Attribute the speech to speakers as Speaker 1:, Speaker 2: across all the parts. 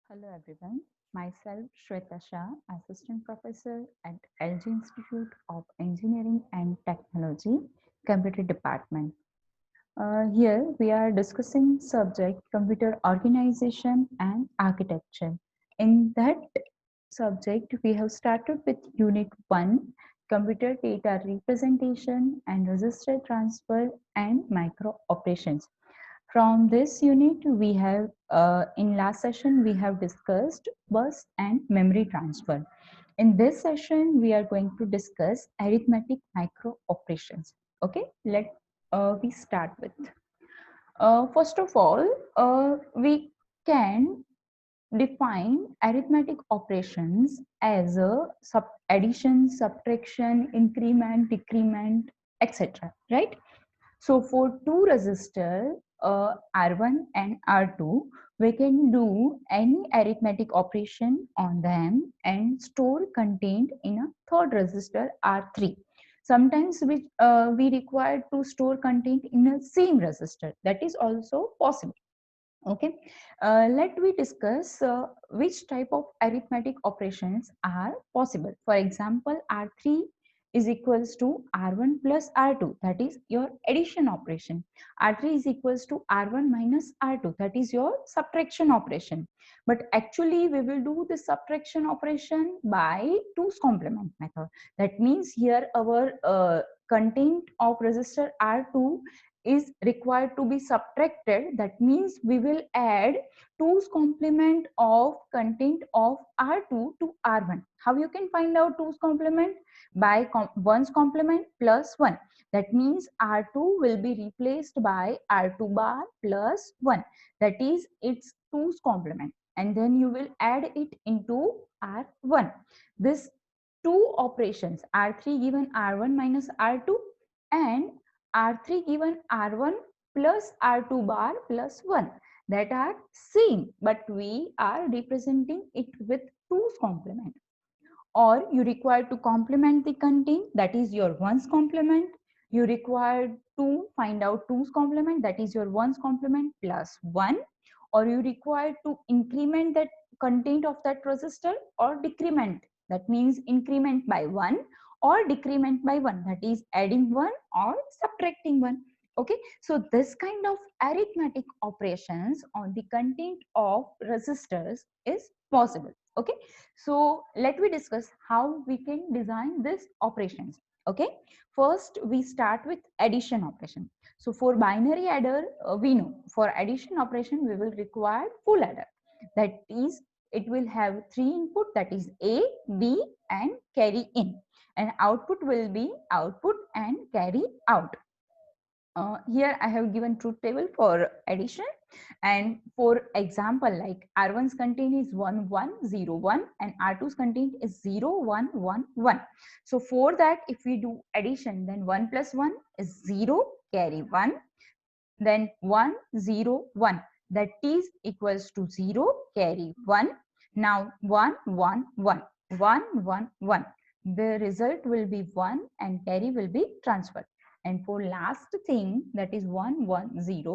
Speaker 1: Hello everyone, myself Shweta Shah, Assistant Professor at LG Institute of Engineering and Technology, Computer Department. Here we are discussing subject computer organization and architecture. In that subject, we have started with Unit 1, Computer Data Representation and Register Transfer and Micro Operations. From this unit, we have in last session we have discussed bus and memory transfer. In this session, we are going to discuss arithmetic micro operations. Okay, let we start with. First of all, we can define arithmetic operations as a addition, subtraction, increment, decrement, etc. Right? So for two resistors, R1 and R2, we can do any arithmetic operation on them and store content in a third resistor R3. Sometimes we require to store content in a same resistor. That is also possible. Okay, let we discuss which type of arithmetic operations are possible. For example, R3 is equals to R1 plus R2, that is your addition operation. R3 is equals to R1 minus R2, that is your subtraction operation. But actually we will do the subtraction operation by 2's complement method. That means here our content of resistor R2 is required to be subtracted. That means we will add 2's complement of content of R2 to R1. How you can find out 2's complement? By 1's complement plus 1. That means R2 will be replaced by R2 bar plus 1. That is its 2's complement. And then you will add it into R1. This two operations, R3 given R1 minus R2 and R3 given R1 plus R2 bar plus 1, that are same, but we are representing it with 2's complement. Or you require to complement the content, that is your 1's complement. You require to find out 2's complement, that is your 1's complement plus 1. Or you require to increment that content of that resistor or decrement, that means increment by 1 or decrement by 1, that is adding 1 or subtracting 1. Okay, so this kind of arithmetic operations on the content of resistors is possible. Okay, so let me discuss how we can design these operations. Okay, first we start with addition operation. So for binary adder, we know for addition operation we will require full adder. That is, it will have three input, that is A, B and carry in, and output will be output and carry out. Here I have given truth table for addition, and for example like R1's content is 1101 and R2's content is 0111. So for that, if we do addition, then 1 plus 1 is 0, carry 1, then 101, that is equals to 0, carry 1. Now 111, 111, the result will be 1 and carry will be transferred. And for last thing, that is 110,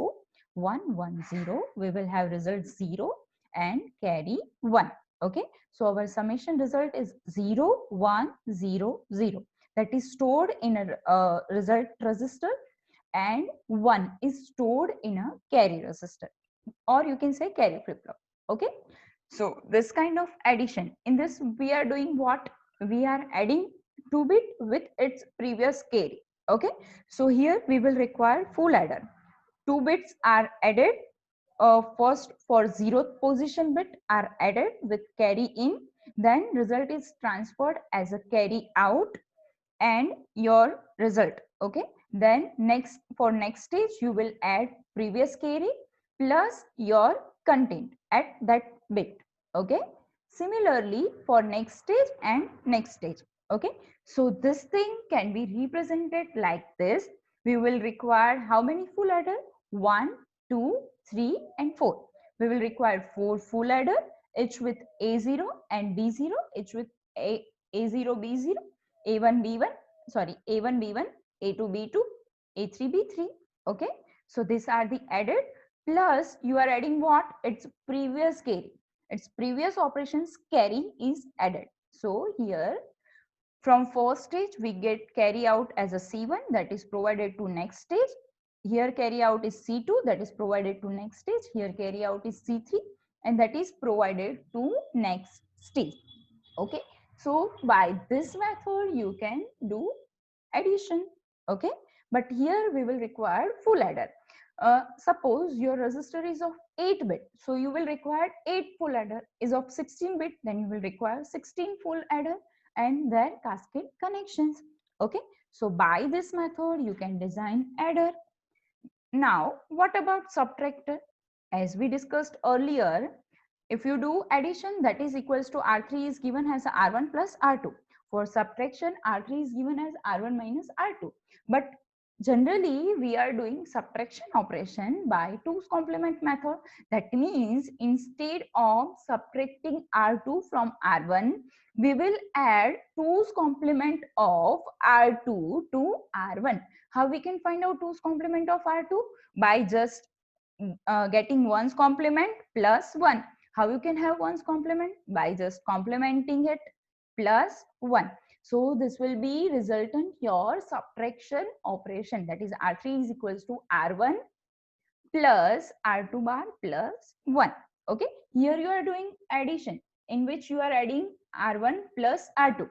Speaker 1: 110, we will have result 0 and carry 1. Okay, so our summation result is 0 1 0 0, that is stored in a result register, and 1 is stored in a carry register, or you can say carry flip flop. Okay, so this kind of addition, in this we are doing what? We are adding 2 bit with its previous carry. Okay, so here we will require full adder. 2 bits are added. First, for 0th position bit are added with carry in, then result is transferred as a carry out and your result. Okay, then next, for next stage you will add previous carry plus your content at that bit. Okay, similarly for next stage and next stage. Okay, so this thing can be represented like this. We will require how many full adder? 1 2 3 and 4. We will require 4 full adder, each with A0 and B0, each with A0 B0, A1 B1, sorry, A1 B1, A2 B2, A3 B3. Okay, so these are the added, plus you are adding what? Its previous carry. its previous operations carry is added. So here from first stage we get carry out as a C1 that is provided to next stage. Here carry out is C2 that is provided to next stage. Here carry out is C3 and that is provided to next stage. Okay, so by this method you can do addition. Okay, but here we will require full adder. Suppose your register is of 8 bit, so you will require 8 full adder. Is of 16 bit, then you will require 16 full adder and their cascade connections. Okay, so by this method you can design adder. Now what about subtractor? As we discussed earlier, if you do addition, that is equals to R3 is given as R1 plus R2. For subtraction, R3 is given as R1 minus R2. But generally, we are doing subtraction operation by 2's complement method. That means instead of subtracting R2 from R1, we will add 2's complement of R2 to R1. How we can find out 2's complement of R2? By just getting 1's complement plus 1. How you can have 1's complement? By just complementing it plus 1. So this will be resultant your subtraction operation, that is R3 is equals to R1 plus R2 bar plus 1. Okay, here you are doing addition in which you are adding R1 plus R2.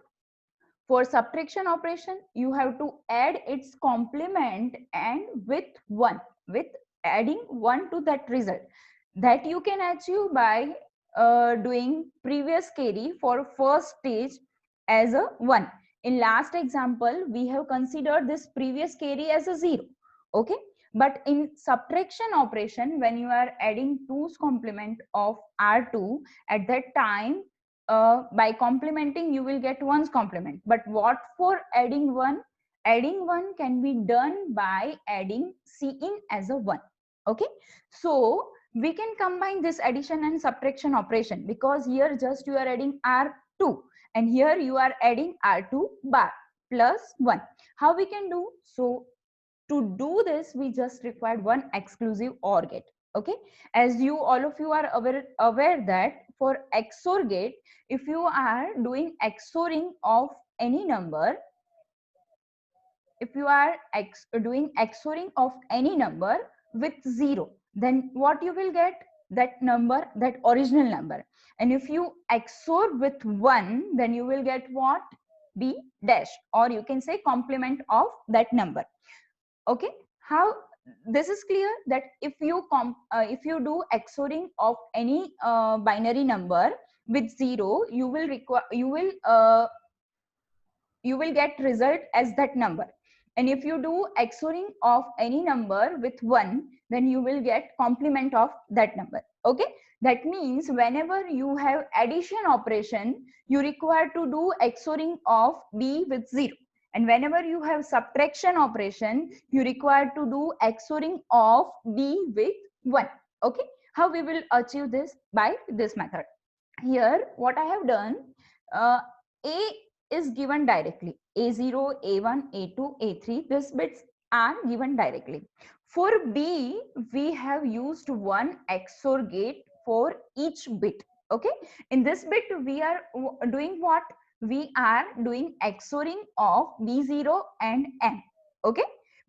Speaker 1: For subtraction operation, you have to add its complement and with 1, with adding 1 to that result. That you can achieve by doing previous carry for first stage as a 1. In last example, we have considered this previous carry as a 0. Okay, but in subtraction operation, when you are adding 2's complement of R2, at that time by complementing you will get 1's complement. But what for adding 1? Adding 1 can be done by adding C in as a 1. Okay, so we can combine this addition and subtraction operation, because here just you are adding R2 and here you are adding R2 bar plus 1. How we can do? So to do this we just required one exclusive OR gate. Okay, as you all of you are aware that for XOR gate, if you are doing XORing of any number, if you are doing XORing of any number with 0, then what you will get? That number, that original number. And if you XOR with 1, then you will get what? B dash, or you can say complement of that number. Okay, how this is clear that if you do XORing of any binary number with 0, you will get result as that number. And if you do XORing of any number with 1, then you will get complement of that number. Okay, that means whenever you have addition operation, you require to do XORing of B with 0. And whenever you have subtraction operation, you require to do XORing of B with 1. Okay, how we will achieve this? By this method. Here what I have done, A is given directly. A0, A1, A2, A3, these bits are given directly. For B, we have used one XOR gate for each bit. Okay, in this bit we are doing what? We are doing XORing of B0 and M. Okay,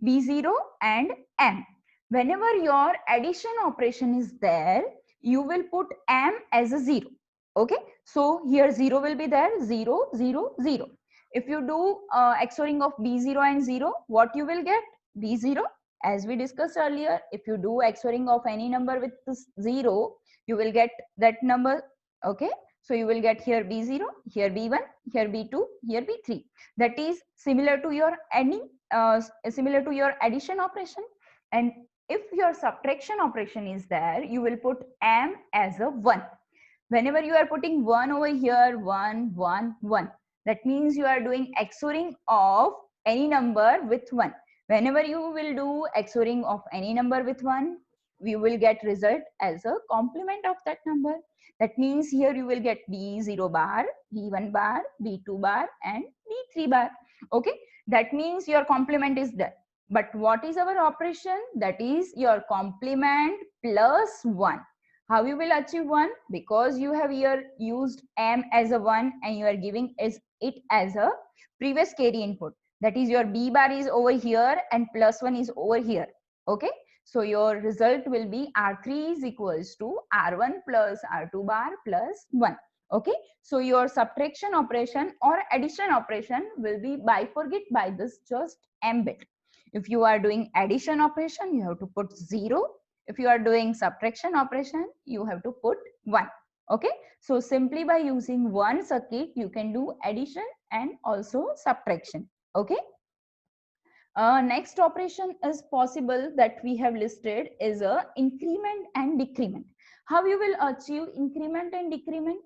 Speaker 1: B0 and M. Whenever your addition operation is there, you will put M as a 0. Okay, so here 0 will be there, 0, 0, 0. If you do XORing of B0 and 0, what you will get? B0. As we discussed earlier, if you do XORing of any number with this 0, you will get that number. Okay, so you will get here B0, here B1, here B2, here B3. That is similar to your adding, similar to your addition operation. And if your subtraction operation is there, you will put M as a 1. Whenever you are putting 1 over here, 1, 1, 1, that means you are doing XORing of any number with 1. Whenever you will do XORing of any number with 1, we will get result as a complement of that number. That means here you will get B0 bar, B1 bar, B2 bar and B3 bar. Okay, that means your complement is done. But what is our operation? That is your complement plus 1. How you will achieve 1? Because you have here used m as a 1 and you are giving it as a previous carry input. That is, your b bar is over here and plus 1 is over here. Okay, so your result will be R3 is equals to R1 plus R2 bar plus 1. Okay, so your subtraction operation or addition operation will be bifurcated by this just m bit. If you are doing addition operation, you have to put 0. If you are doing subtraction operation, you have to put 1. Okay, so simply by using one circuit, you can do addition and also subtraction. Okay, next operation is possible that we have listed is a increment and decrement. How you will achieve increment and decrement?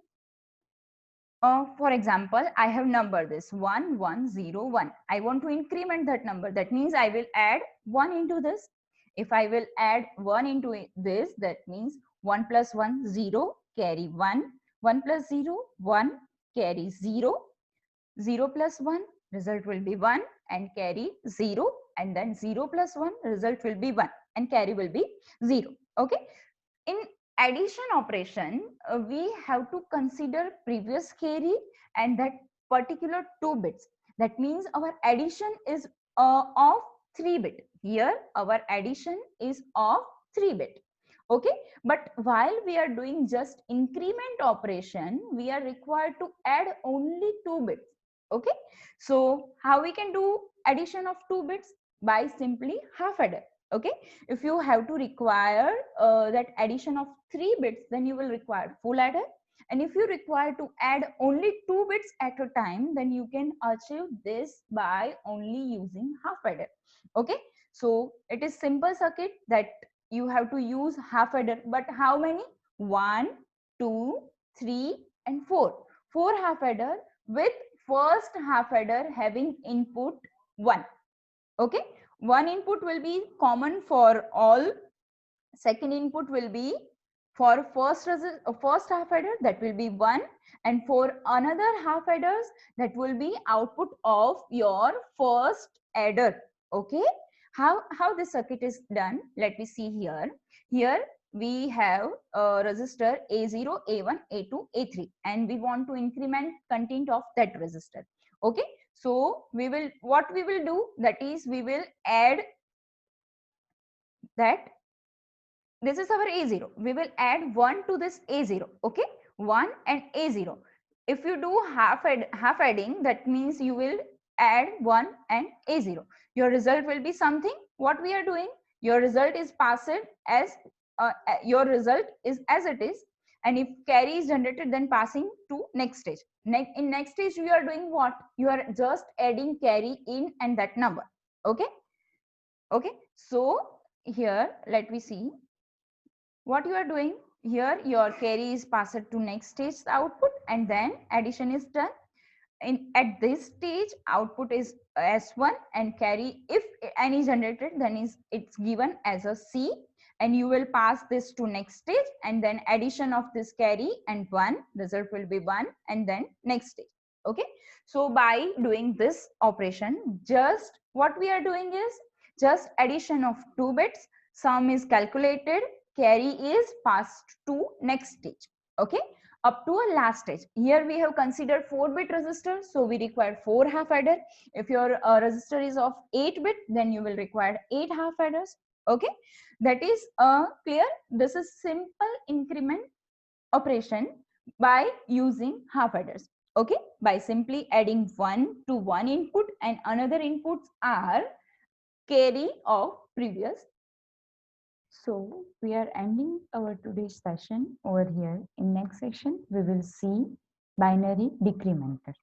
Speaker 1: For example, I have numbered this 1, 1, 0, 1. I want to increment that number. That means I will add 1 into this. If I will add 1 into this, that means 1 plus 1, 0, carry 1. 1 plus 0, 1, carry 0. 0 plus 1, result will be 1 and carry 0. And then 0 plus 1, result will be 1 and carry will be 0. Okay. In addition operation, we have to consider previous carry and that particular 2 bits. That means our addition is of 3 bit. Here our addition is of 3 bit. Okay, but while we are doing just increment operation, we are required to add only 2 bits. Okay, so how we can do addition of 2 bits? By simply half adder. Okay, if you have to require that addition of 3 bits, then you will require full adder. And if you require to add only 2 bits at a time, then you can achieve this by only using half adder. Okay, so it is simple circuit that you have to use half adder. But how many? 1, 2, 3 and 4. 4 half adder with first half adder having input 1. Okay, one input will be common for all. Second input will be for first half adder, that will be 1, and for another half adders, that will be output of your first adder. Okay, how the circuit is done? Let me see here. Here we have a resistor A0, A1, A2, A3, and we want to increment content of that resistor. Okay, so what we will do, that is we will add that. This is our A0. We will add 1 to this A0. Okay, 1 and A0. If you do half adding, that means you will add 1 and A0. Your result will be something. What we are doing? Your result is passed as your result is as it is, and if carry is generated, then passing to next stage. In next stage, you are doing what? You are just adding carry in and that number. Okay. Okay. So here, let me see what you are doing. Here your carry is passed to next stage output, and then addition is done. At this stage, output is S1 and carry, if any generated, then it's given as a C, and you will pass this to next stage, and then addition of this carry and 1, result will be 1, and then next stage. Okay, so by doing this operation, just what we are doing is just addition of 2 bits, sum is calculated, carry is passed to next stage. Okay, up to a last stage. Here we have considered 4-bit resistor, so we require 4 half adder. If your resistor is of 8-bit, then you will require 8 half adders. Okay, that is clear. This is simple increment operation by using half adders. Okay, by simply adding 1 to one input, and another inputs are carry of previous. So we are ending our today's session over here. In next session, we will see binary decrementer.